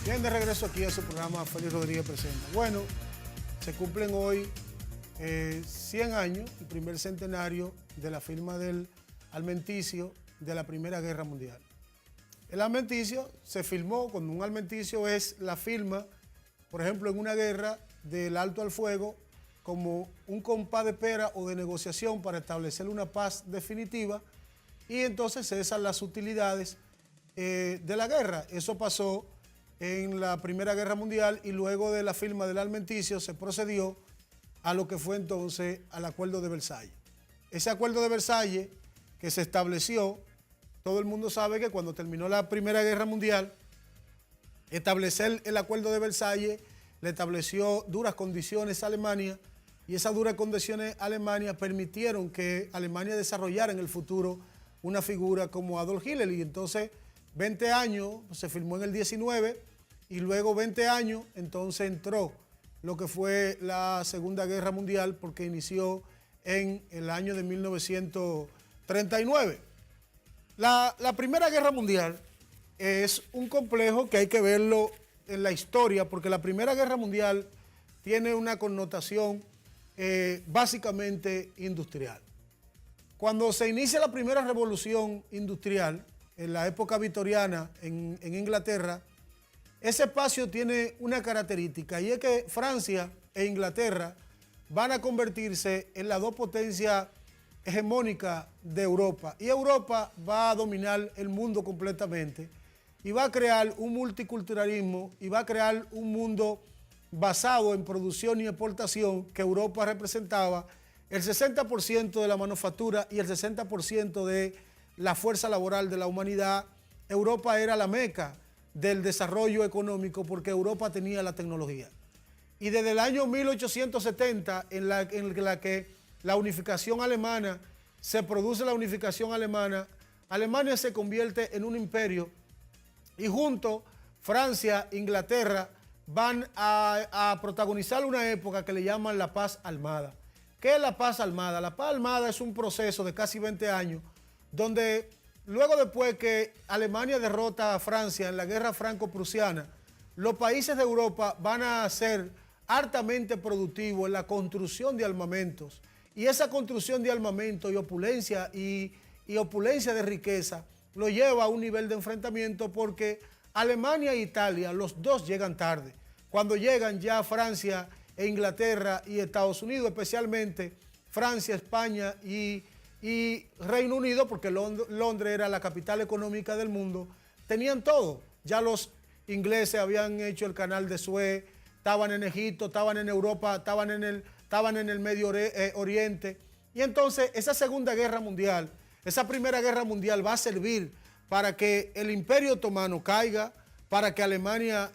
Bien, de regreso aquí a su programa Félix Rodríguez Presenta. Bueno, se cumplen hoy 100 años, el primer centenario de la firma del armisticio de la Primera Guerra Mundial. El armisticio se firmó, cuando un armisticio es la firma, por ejemplo, en una guerra del alto al fuego, como un compás de espera o de negociación para establecer una paz definitiva, y entonces cesan las utilidades de la guerra. Eso pasó en la Primera Guerra Mundial y luego de la firma del armisticio se procedió a lo que fue entonces al Acuerdo de Versalles. Ese Acuerdo de Versalles que se estableció, todo el mundo sabe que cuando terminó la Primera Guerra Mundial, establecer el Acuerdo de Versalles le estableció duras condiciones a Alemania, y esas duras condiciones a Alemania permitieron que Alemania desarrollara en el futuro una figura como Adolf Hitler. Y entonces 20 años, se firmó en el 19, y luego 20 años, entonces entró lo que fue la Segunda Guerra Mundial, porque inició en el año de 1939. La Primera Guerra Mundial es un complejo que hay que verlo en la historia, porque la Primera Guerra Mundial tiene una connotación básicamente industrial. Cuando se inicia la primera revolución industrial, en la época victoriana en Inglaterra, ese espacio tiene una característica, y es que Francia e Inglaterra van a convertirse en las dos potencias hegemónicas de Europa, y Europa va a dominar el mundo completamente y va a crear un multiculturalismo y va a crear un mundo basado en producción y exportación, que Europa representaba el 60% de la manufactura y el 60% de la fuerza laboral de la humanidad. Europa era la meca del desarrollo económico porque Europa tenía la tecnología. Y desde el año 1870, en la que la unificación alemana, se produce la unificación alemana, Alemania se convierte en un imperio, y junto Francia, Inglaterra, van a protagonizar una época que le llaman la paz armada. ¿Qué es la paz armada? La paz armada es un proceso de casi 20 años, donde luego, después que Alemania derrota a Francia en la guerra franco-prusiana, los países de Europa van a ser hartamente productivos en la construcción de armamentos, y esa construcción de armamentos y opulencia de riqueza lo lleva a un nivel de enfrentamiento, porque Alemania e Italia, los dos llegan tarde. Cuando llegan ya Francia e Inglaterra y Estados Unidos, especialmente Francia, España y Reino Unido, porque Londres era la capital económica del mundo, tenían todo. Ya los ingleses habían hecho el canal de Suez, estaban en Egipto, estaban en Europa, estaban en el Medio Oriente. Y entonces esa Segunda Guerra Mundial, esa Primera Guerra Mundial va a servir para que el Imperio Otomano caiga, para que Alemania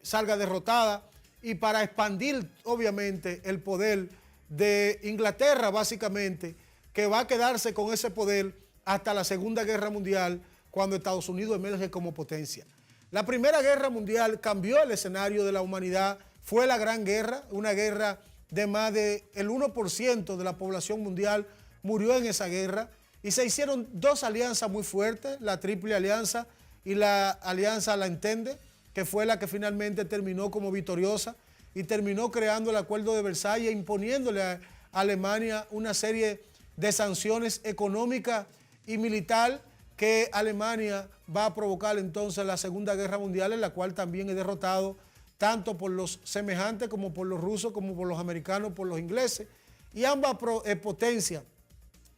salga derrotada, y para expandir obviamente el poder de Inglaterra, básicamente, que va a quedarse con ese poder hasta la Segunda Guerra Mundial, cuando Estados Unidos emerge como potencia. La Primera Guerra Mundial cambió el escenario de la humanidad, fue la Gran Guerra, una guerra de más del 1% de la población mundial murió en esa guerra, y se hicieron dos alianzas muy fuertes, la Triple Alianza y la Alianza La Entente, que fue la que finalmente terminó como victoriosa y terminó creando el Acuerdo de Versalles, imponiéndole a Alemania una serie de sanciones económicas y militar, que Alemania va a provocar entonces la Segunda Guerra Mundial, en la cual también es derrotado tanto por los semejantes como por los rusos, como por los americanos, por los ingleses, y ambas potencias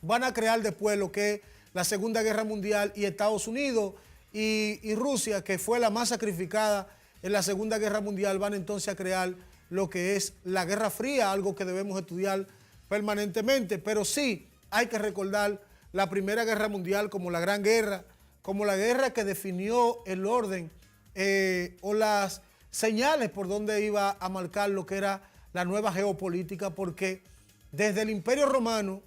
van a crear después lo que es la Segunda Guerra Mundial, y Estados Unidos y Rusia, que fue la más sacrificada en la Segunda Guerra Mundial, van entonces a crear lo que es la Guerra Fría, algo que debemos estudiar permanentemente. Pero sí hay que recordar la Primera Guerra Mundial como la Gran Guerra, como la guerra que definió el orden o las señales por donde iba a marcar lo que era la nueva geopolítica, porque desde el Imperio Romano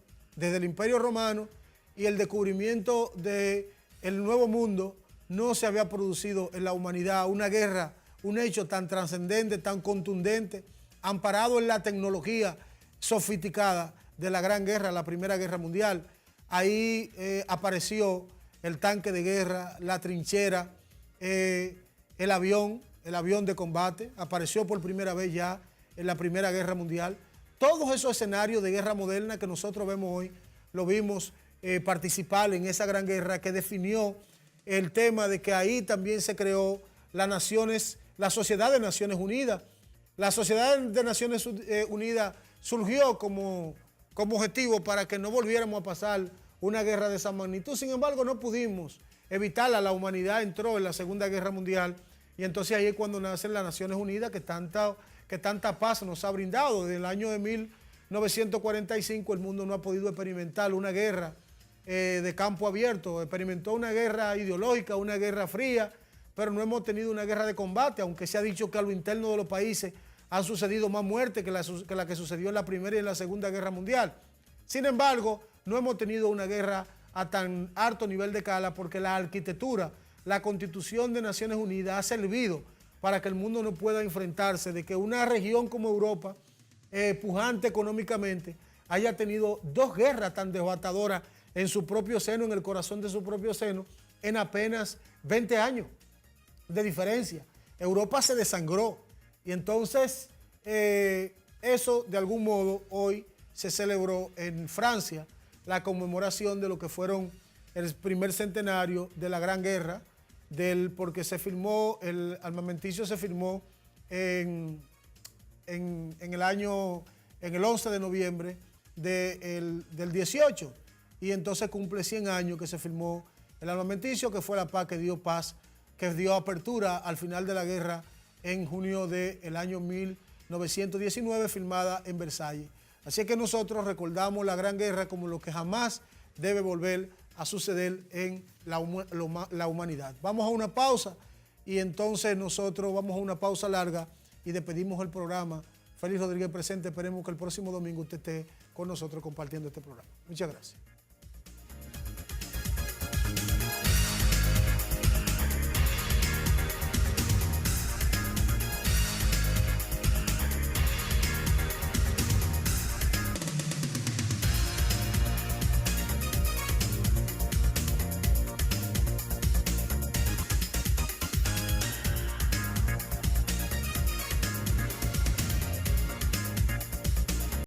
y el descubrimiento del Nuevo Mundo, no se había producido en la humanidad una guerra, un hecho tan trascendente, tan contundente, amparado en la tecnología sofisticada de la Gran Guerra, la Primera Guerra Mundial. Ahí apareció el tanque de guerra, la trinchera, el avión, el avión de combate, apareció por primera vez ya en la Primera Guerra Mundial. Todos esos escenarios de guerra moderna que nosotros vemos hoy, lo vimos participar en esa gran guerra que definió el tema de que ahí también se creó la Sociedad de Naciones Unidas. La Sociedad de Naciones Unidas surgió como objetivo para que no volviéramos a pasar una guerra de esa magnitud. Sin embargo, no pudimos evitarla. La humanidad entró en la Segunda Guerra Mundial y entonces ahí es cuando nacen las Naciones Unidas que tanta paz nos ha brindado. Desde el año de 1945 el mundo no ha podido experimentar una guerra de campo abierto. Experimentó una guerra ideológica, una guerra fría, pero no hemos tenido una guerra de combate, aunque se ha dicho que a lo interno de los países han sucedido más muertes que la que sucedió en la Primera y en la Segunda Guerra Mundial. Sin embargo, no hemos tenido una guerra a tan alto nivel de escala porque la arquitectura, la Constitución de Naciones Unidas ha servido para que el mundo no pueda enfrentarse de que una región como Europa, pujante económicamente, haya tenido dos guerras tan devastadoras en su propio seno, en el corazón de su propio seno, en apenas 20 años de diferencia. Europa se desangró y entonces eso de algún modo hoy se celebró en Francia la conmemoración de lo que fueron el primer centenario de la Gran Guerra, porque se firmó, el armamenticio se firmó en el 11 de noviembre del 18, y entonces cumple 100 años que se firmó el armamenticio, que fue la paz que dio apertura al final de la guerra en junio del año 1919, firmada en Versalles. Así que nosotros recordamos la Gran Guerra como lo que jamás debe volver a suceder en la humanidad. Vamos a una pausa y entonces nosotros vamos a una pausa larga y despedimos el programa. Félix Rodríguez presente, esperemos que el próximo domingo usted esté con nosotros compartiendo este programa. Muchas gracias.